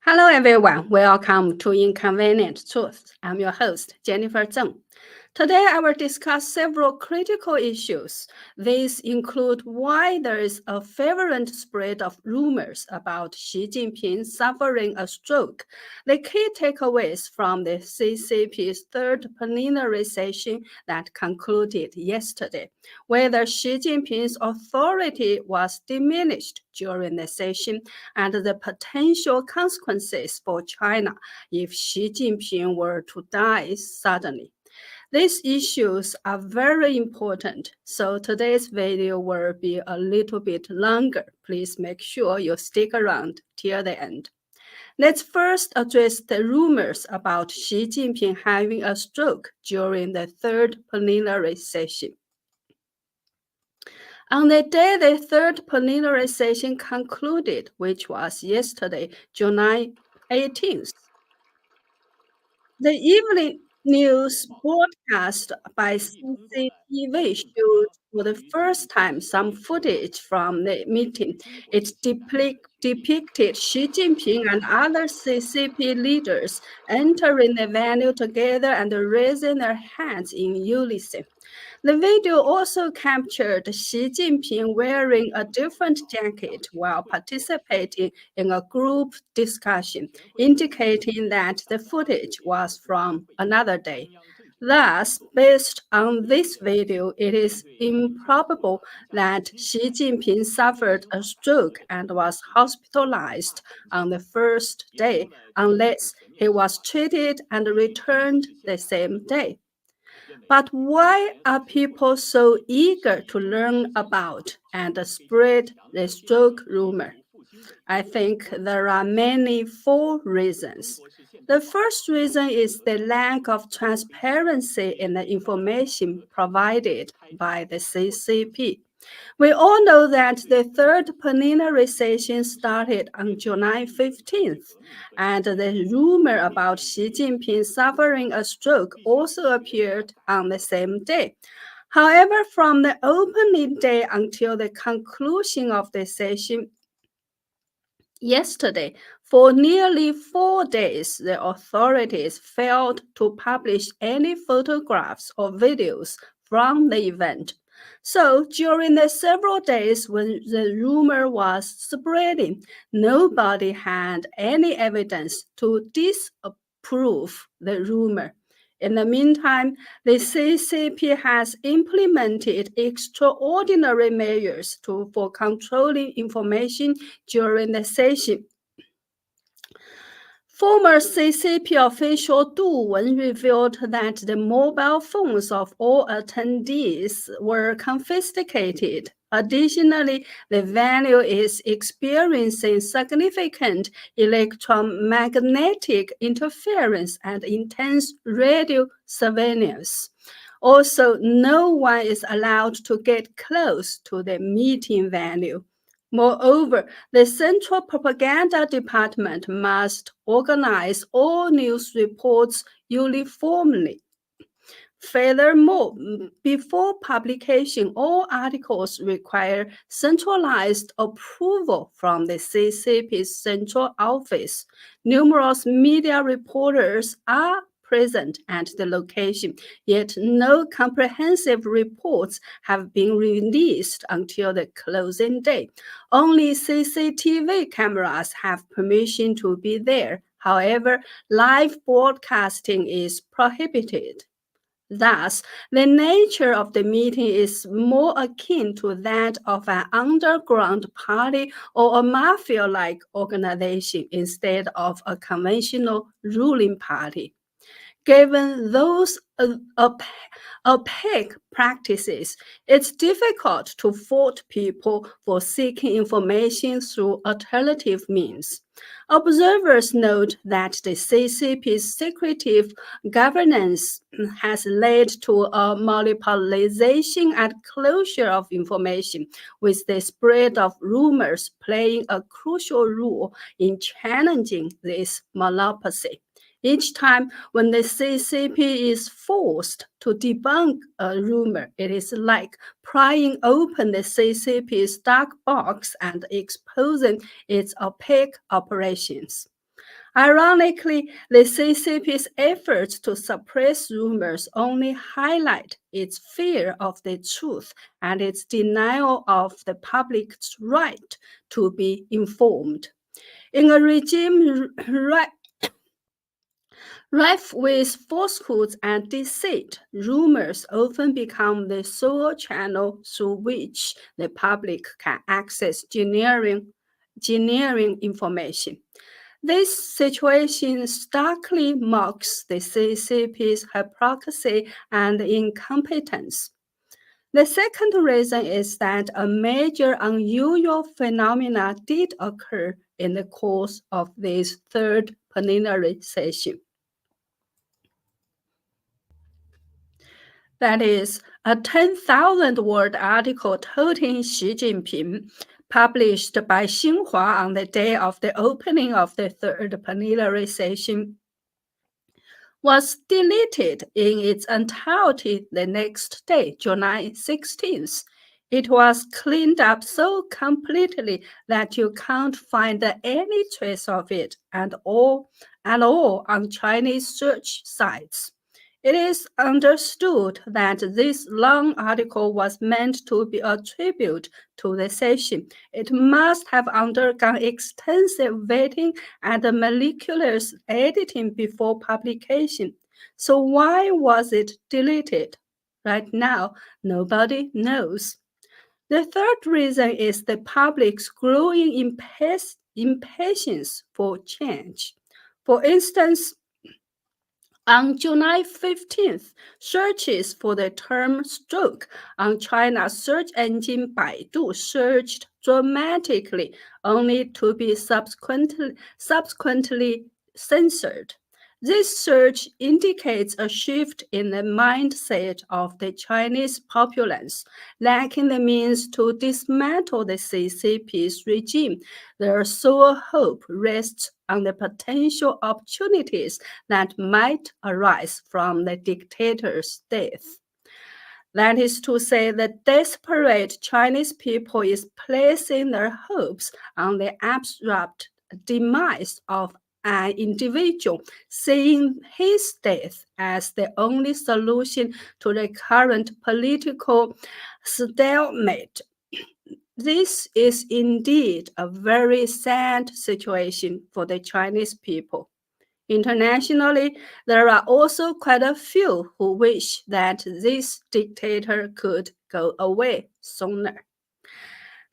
Hello, everyone. Welcome to Inconvenient Truth. I'm your host, Jennifer Zeng. Today, I will discuss several critical issues. These include why there is a fervent spread of rumors about Xi Jinping suffering a stroke, the key takeaways from the CCP's third plenary session that concluded yesterday, whether Xi Jinping's authority was diminished during the session, and the potential consequences for China if Xi Jinping were to die suddenly. These issues are very important, so today's video will be a little bit longer. Please make sure you stick around till the end. Let's first address the rumors about Xi Jinping having a stroke during the third plenary session. On the day the third plenary session concluded, which was yesterday, July 18th, the evening news broadcast by CCTV showed for the first time some footage from the meeting. It depicted Xi Jinping and other CCP leaders entering the venue together and raising their hands in unison. The video also captured Xi Jinping wearing a different jacket while participating in a group discussion, indicating that the footage was from another day. Thus, based on this video, it is improbable that Xi Jinping suffered a stroke and was hospitalized on the first day, unless he was treated and returned the same day. But why are people so eager to learn about and spread the stroke rumor? I think there are four reasons. The first reason is the lack of transparency in the information provided by the CCP. We all know that the third plenary session started on July 15th, and the rumor about Xi Jinping suffering a stroke also appeared on the same day. However, from the opening day until the conclusion of the session yesterday, for nearly 4 days, the authorities failed to publish any photographs or videos from the event. So during the several days when the rumor was spreading, nobody had any evidence to disprove the rumor. In the meantime, the CCP has implemented extraordinary measures for controlling information during the session. Former CCP official Du Wen revealed that the mobile phones of all attendees were confiscated. Additionally, the venue is experiencing significant electromagnetic interference and intense radio surveillance. Also, no one is allowed to get close to the meeting venue. Moreover, the Central Propaganda Department must organize all news reports uniformly. Furthermore, before publication, all articles require centralized approval from the CCP's central office. Numerous media reporters are present at the location, yet no comprehensive reports have been released until the closing day. Only CCTV cameras have permission to be there. However, live broadcasting is prohibited. Thus, the nature of the meeting is more akin to that of an underground party or a mafia-like organization instead of a conventional ruling party. Given those opaque practices, it's difficult to fault people for seeking information through alternative means. Observers note that the CCP's secretive governance has led to a monopolization and closure of information, with the spread of rumors playing a crucial role in challenging this monopoly. Each time when the CCP is forced to debunk a rumor, it is like prying open the CCP's dark box and exposing its opaque operations. Ironically, the CCP's efforts to suppress rumors only highlight its fear of the truth and its denial of the public's right to be informed. In a regime rife with falsehoods and deceit, rumors often become the sole channel through which the public can access genuine information. This situation starkly mocks the CCP's hypocrisy and incompetence. The second reason is that a major unusual phenomena did occur in the course of this third plenary session. That is, a 10,000-word article touting Xi Jinping, published by Xinhua on the day of the opening of the third plenary session, was deleted in its entirety the next day, July 16th. It was cleaned up so completely that you can't find any trace of it at all on Chinese search sites. It is understood that this long article was meant to be a tribute to the session. It must have undergone extensive vetting and meticulous editing before publication. So why was it deleted? Right now, nobody knows. The third reason is the public's growing impatience for change. For instance, on July 15th, searches for the term stroke on China's search engine Baidu surged dramatically, only to be subsequently censored. This surge indicates a shift in the mindset of the Chinese populace, lacking the means to dismantle the CCP's regime. Their sole hope rests on the potential opportunities that might arise from the dictator's death. That is to say, the desperate Chinese people is placing their hopes on the abrupt demise of an individual, seeing his death as the only solution to the current political stalemate. This is indeed a very sad situation for the Chinese people. Internationally, there are also quite a few who wish that this dictator could go away sooner.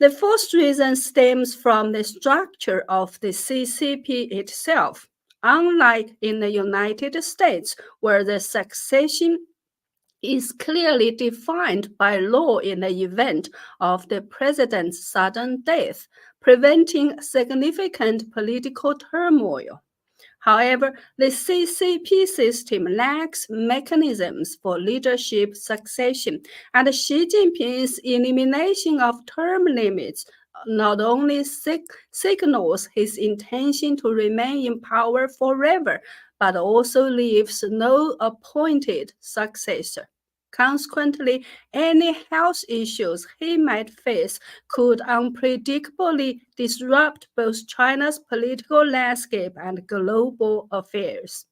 The fourth reason stems from the structure of the CCP itself. Unlike in the United States, where the succession is clearly defined by law in the event of the president's sudden death, preventing significant political turmoil. However, the CCP system lacks mechanisms for leadership succession, and Xi Jinping's elimination of term limits not only signals his intention to remain in power forever, but also leaves no appointed successor. Consequently, any health issues he might face could unpredictably disrupt both China's political landscape and global affairs.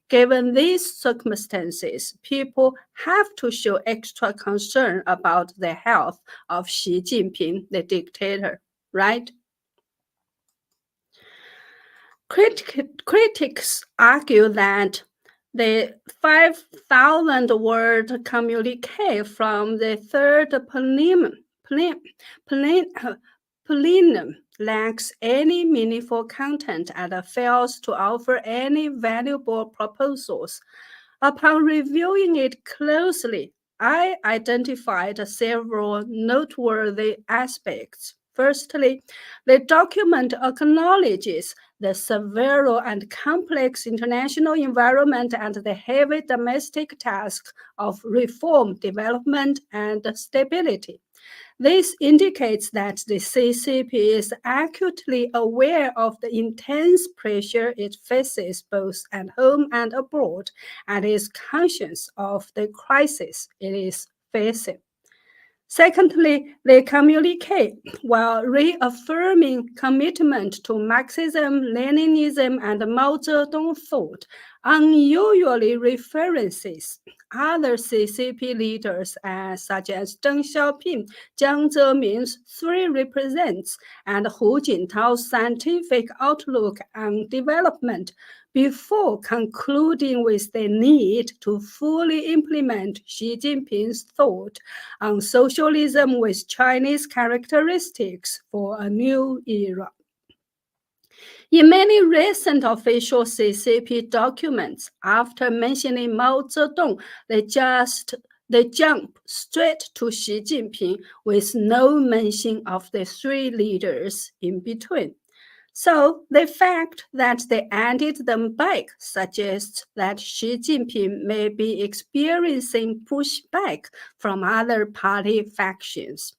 Given these circumstances, people have to show extra concern about the health of Xi Jinping, the dictator, right? Critics argue that the 5,000-word communique from the third plenum lacks any meaningful content and fails to offer any valuable proposals. Upon reviewing it closely, I identified several noteworthy aspects. Firstly, the document acknowledges the severe and complex international environment and the heavy domestic task of reform, development, and stability. This indicates that the CCP is acutely aware of the intense pressure it faces both at home and abroad, and is conscious of the crisis it is facing. Secondly, the communique, while reaffirming commitment to Marxism, Leninism, and Mao Zedong thought, unusually references other CCP leaders such as Deng Xiaoping, Jiang Zemin's three represents, and Hu Jintao's scientific outlook on development before concluding with the need to fully implement Xi Jinping's thought on socialism with Chinese characteristics for a new era. In many recent official CCP documents, after mentioning Mao Zedong, they jump straight to Xi Jinping with no mention of the three leaders in between. So the fact that they added them back suggests that Xi Jinping may be experiencing pushback from other party factions.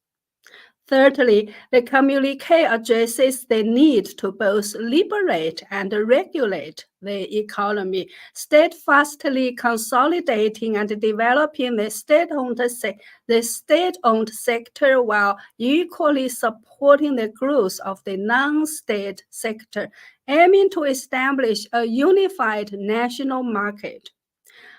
Thirdly, the communique addresses the need to both liberate and regulate the economy, steadfastly consolidating and developing the state-owned sector while equally supporting the growth of the non-state sector, aiming to establish a unified national market.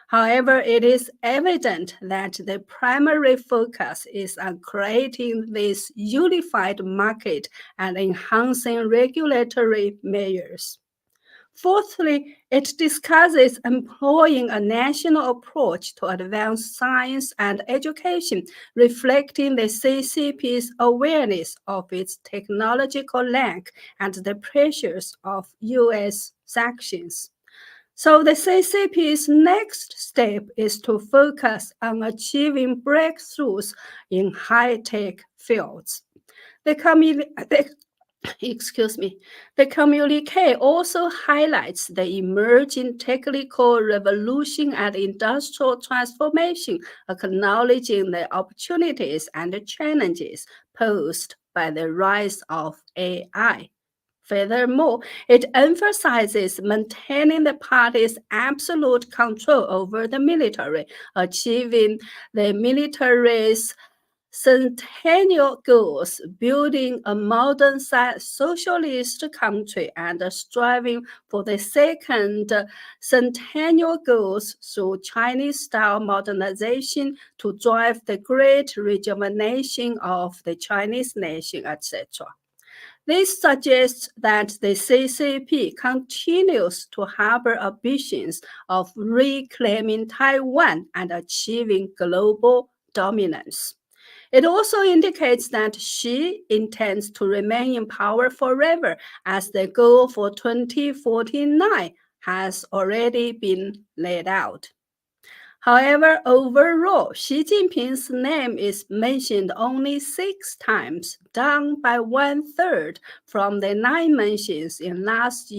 However, it is evident that the primary focus is on creating this unified market and enhancing regulatory measures. Fourthly, it discusses employing a national approach to advance science and education, reflecting the CCP's awareness of its technological lack and the pressures of US sanctions. So the CCP's next step is to focus on achieving breakthroughs in high-tech fields. The communique also highlights the emerging technical revolution and industrial transformation, acknowledging the opportunities and challenges posed by the rise of AI. Furthermore, it emphasizes maintaining the party's absolute control over the military, achieving the military's centennial goals, building a modern socialist country, and striving for the second centennial goals through Chinese-style modernization to drive the great rejuvenation of the Chinese nation, etc. This suggests that the CCP continues to harbor ambitions of reclaiming Taiwan and achieving global dominance. It also indicates that Xi intends to remain in power forever, as the goal for 2049 has already been laid out. However, overall, Xi Jinping's name is mentioned only 6 times, down by 1/3 from the 9 mentions in last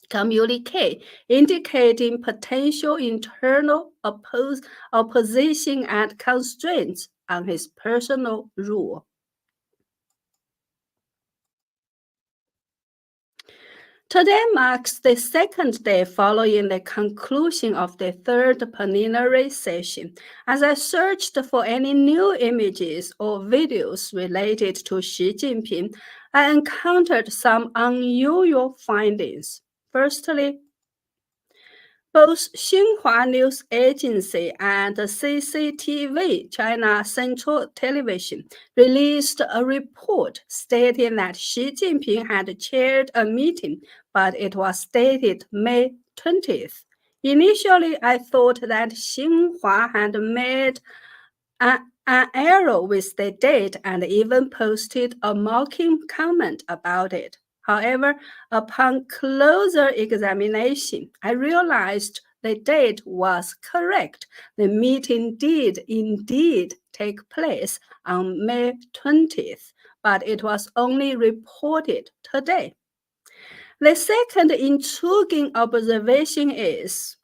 communique, indicating potential internal opposition and constraints on his personal rule. Today marks the second day following the conclusion of the third plenary session. As I searched for any new images or videos related to Xi Jinping, I encountered some unusual findings. Firstly, both Xinhua News Agency and CCTV, China Central Television, released a report stating that Xi Jinping had chaired a meeting, but it was dated May 20th. Initially, I thought that Xinhua had made an error with the date and even posted a mocking comment about it. However, upon closer examination, I realized the date was correct. The meeting did indeed take place on May 20th, but it was only reported today. The second intriguing observation is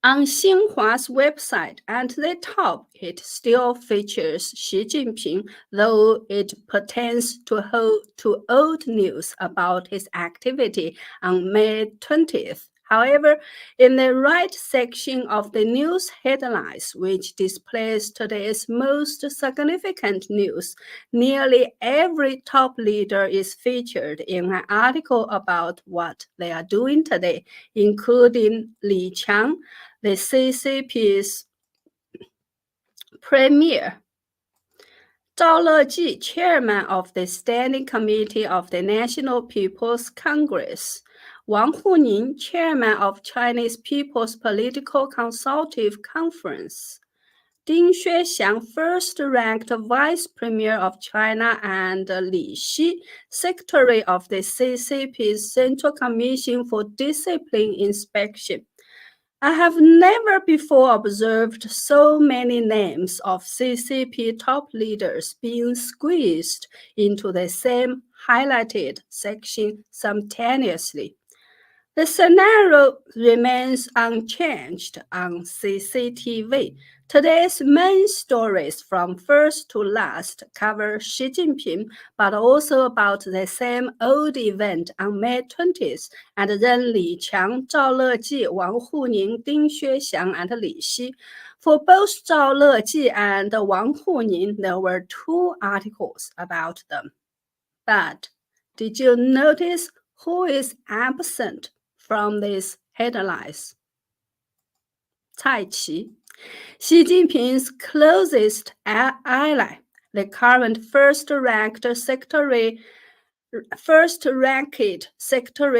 on Xinhua's website, at the top, it still features Xi Jinping, though it pertains to old news about his activity on May 20th However, in the right section of the news headlines, which displays today's most significant news, nearly every top leader is featured in an article about what they are doing today, including Li Qiang, the CCP's premier, Zhao Leji, chairman of the Standing Committee of the National People's Congress, Wang Huning, chairman of Chinese People's Political Consultative Conference, Ding Xuexiang, first-ranked vice premier of China, and Li Xi, secretary of the CCP's Central Commission for Discipline Inspection. I have never before observed so many names of CCP top leaders being squeezed into the same highlighted section simultaneously. The scenario remains unchanged on CCTV. Today's main stories from first to last cover Xi Jinping, but also about the same old event on May 20th, and then Li Qiang, Zhao Leji, Wang Huning, Ding Xuexiang, and Li Xi. For both Zhao Leji and Wang Huning, there were 2 articles about them. But did you notice who is absent from these headlines? Cai Qi, Xi Jinping's closest ally, the current first-ranked secretary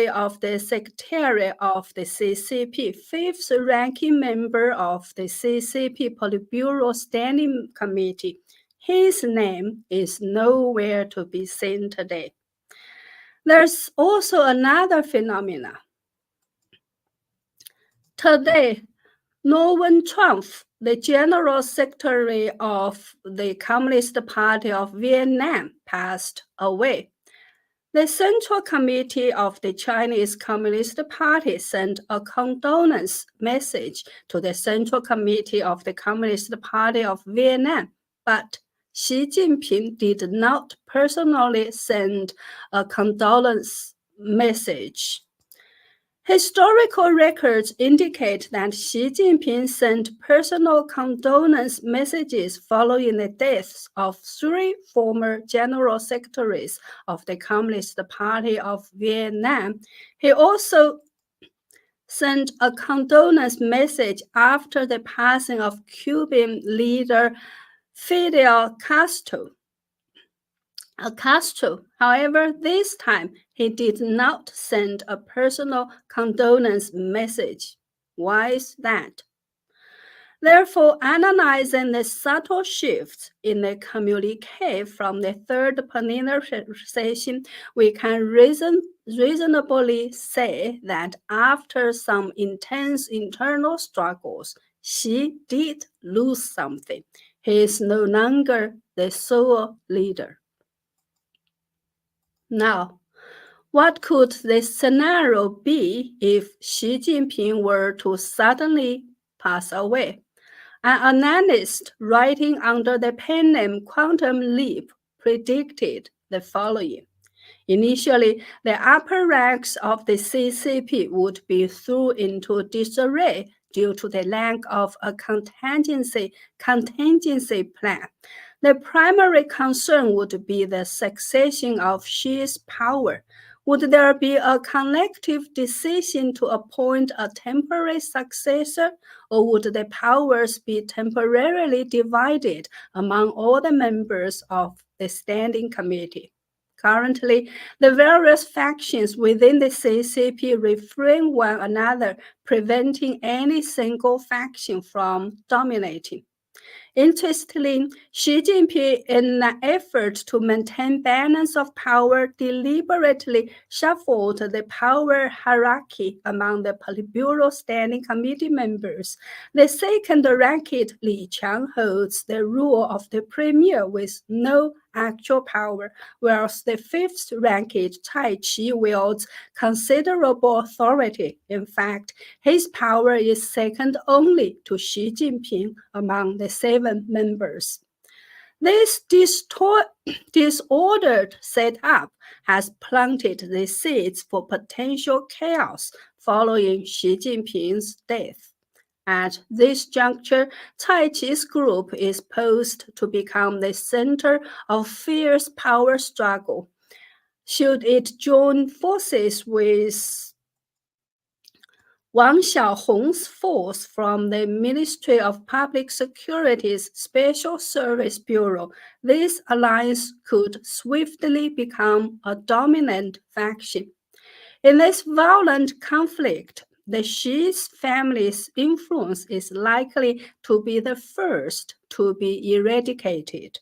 of the Secretariat of the CCP, fifth-ranking member of the CCP Politburo Standing Committee. His name is nowhere to be seen today. There's also another phenomenon. Today, Nguyen Truong, the General Secretary of the Communist Party of Vietnam, passed away. The Central Committee of the Chinese Communist Party sent a condolence message to the Central Committee of the Communist Party of Vietnam, but Xi Jinping did not personally send a condolence message. Historical records indicate that Xi Jinping sent personal condolence messages following the deaths of 3 former general secretaries of the Communist Party of Vietnam. He also sent a condolence message after the passing of Cuban leader Fidel Castro. However, this time he did not send a personal condolence message. Why is that? Therefore, analyzing the subtle shifts in the communique from the third plenary session, we can reasonably say that after some intense internal struggles, Xi did lose something. He is no longer the sole leader. Now, what could the scenario be if Xi Jinping were to suddenly pass away? An analyst writing under the pen name Quantum Leap predicted the following. Initially, the upper ranks of the CCP would be thrown into disarray due to the lack of a contingency plan. The primary concern would be the succession of Xi's power. Would there be a collective decision to appoint a temporary successor, or would the powers be temporarily divided among all the members of the Standing Committee? Currently, the various factions within the CCP refrain one another, preventing any single faction from dominating. Interestingly, Xi Jinping, in an effort to maintain balance of power, deliberately shuffled the power hierarchy among the Politburo Standing Committee members. The second-ranked Li Qiang holds the role of the premier with no actual power, whereas the fifth-ranked Cai Qi wields considerable authority. In fact, his power is second only to Xi Jinping among the 7 members. This disordered setup has planted the seeds for potential chaos following Xi Jinping's death. At this juncture, Cai Qi's group is posed to become the center of fierce power struggle. Should it join forces with Wang Xiaohong's force from the Ministry of Public Security's Special Service Bureau, this alliance could swiftly become a dominant faction. In this violent conflict, the Xi family's influence is likely to be the first to be eradicated.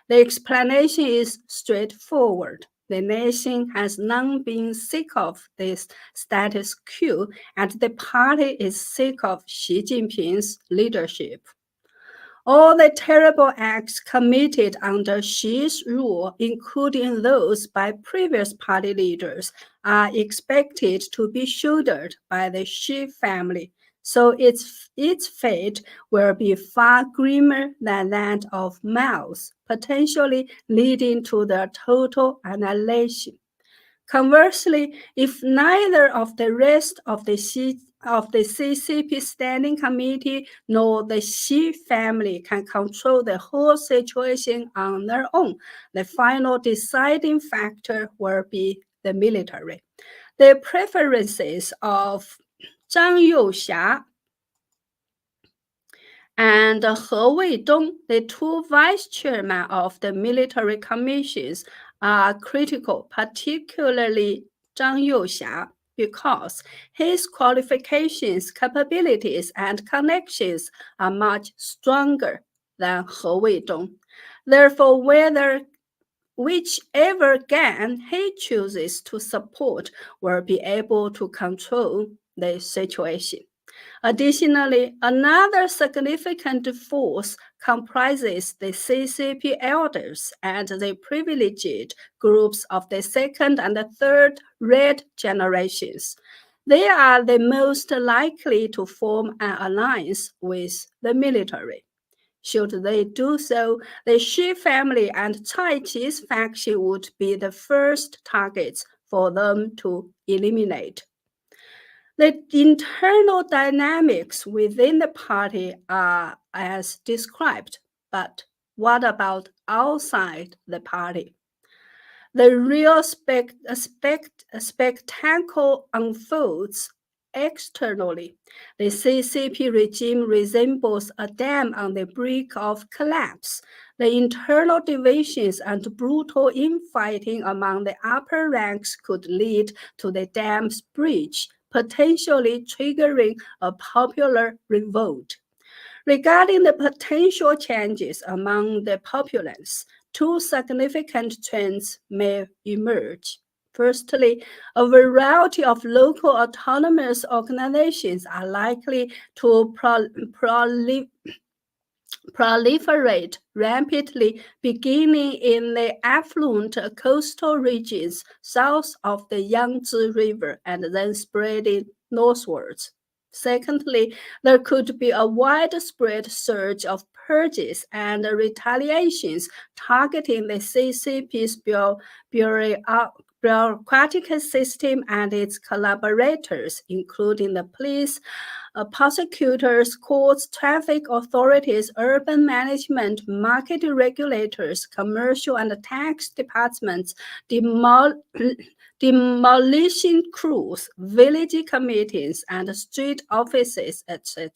The explanation is straightforward. The nation has long been sick of this status quo, and the party is sick of Xi Jinping's leadership. All the terrible acts committed under Xi's rule, including those by previous party leaders, are expected to be shouldered by the Xi family. So its fate will be far grimmer than that of Mao's, potentially leading to their total annihilation. Conversely, if neither of the rest of the CCP Standing Committee nor the Xi family can control the whole situation on their own, the final deciding factor will be the military. The preferences of Zhang Youxia and He Weidong, the two vice chairmen of the military commissions, are critical, particularly Zhang Youxia, because his qualifications, capabilities, and connections are much stronger than He Weidong. Therefore, whichever gang he chooses to support will be able to control the situation. Additionally, another significant force comprises the CCP elders and the privileged groups of the second and the third Red generations. They are the most likely to form an alliance with the military. Should they do so, the Xi family and Cai Qi's faction would be the first targets for them to eliminate. The internal dynamics within the party are as described, but what about outside the party? The real spectacle unfolds externally. The CCP regime resembles a dam on the brink of collapse. The internal divisions and brutal infighting among the upper ranks could lead to the dam's breach, potentially triggering a popular revolt. Regarding the potential changes among the populace, two significant trends may emerge. Firstly, a variety of local autonomous organizations are likely to proliferate rapidly, beginning in the affluent coastal regions south of the Yangtze River and then spreading northwards. Secondly, there could be a widespread surge of purges and retaliations targeting the CCP's bureaucratic system and its collaborators, including the police, prosecutors, courts, traffic authorities, urban management, market regulators, commercial and tax departments, demolition crews, village committees, and street offices, etc.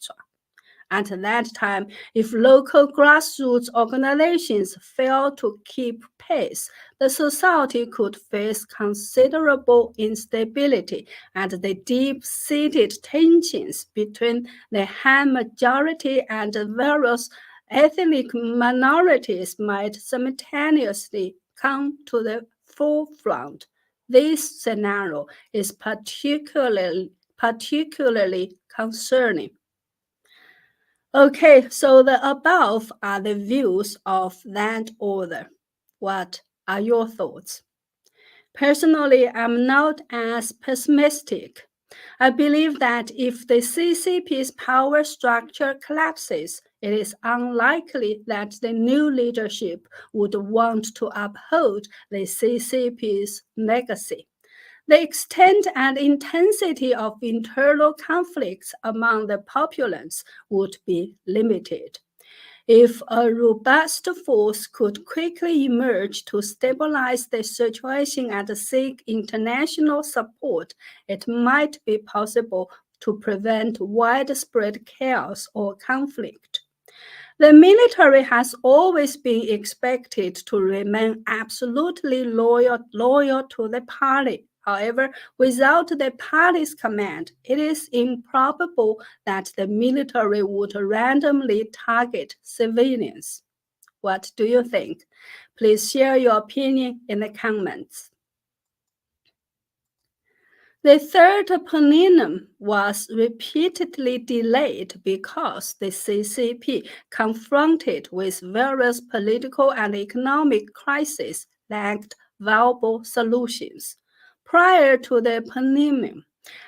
At that time, if local grassroots organizations fail to keep pace, the society could face considerable instability, and the deep-seated tensions between the Han majority and various ethnic minorities might simultaneously come to the forefront. This scenario is particularly concerning. Okay, so the above are the views of that author. What are your thoughts? Personally, I'm not as pessimistic. I believe that if the CCP's power structure collapses, it is unlikely that the new leadership would want to uphold the CCP's legacy. The extent and intensity of internal conflicts among the populace would be limited. If a robust force could quickly emerge to stabilize the situation and seek international support, it might be possible to prevent widespread chaos or conflict. The military has always been expected to remain absolutely loyal to the party. However, without the party's command, it is improbable that the military would randomly target civilians. What do you think? Please share your opinion in the comments. The third plenum was repeatedly delayed because the CCP, confronted with various political and economic crises, lacked viable solutions. Prior to the plenum,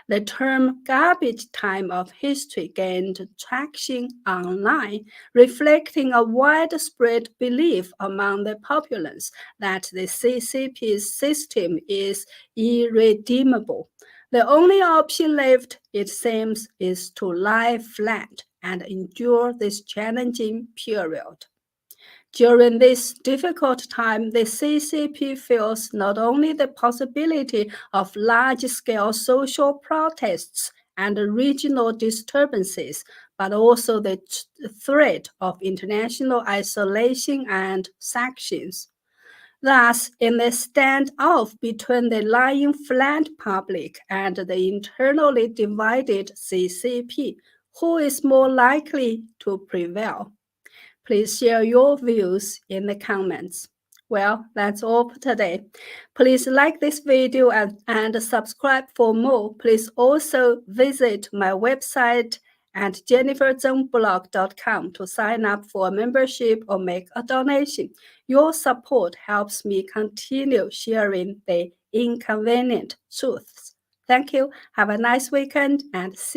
the term garbage time of history gained traction online, reflecting a widespread belief among the populace that the CCP's system is irredeemable. The only option left, it seems, is to lie flat and endure this challenging period. During this difficult time, the CCP feels not only the possibility of large-scale social protests and regional disturbances, but also the threat of international isolation and sanctions. Thus, in the standoff between the lying flat public and the internally divided CCP, who is more likely to prevail? Please share your views in the comments. Well, that's all for today. Please like this video and subscribe for more. Please also visit my website at jenniferzengblog.com to sign up for a membership or make a donation. Your support helps me continue sharing the inconvenient truths. Thank you. Have a nice weekend and see you.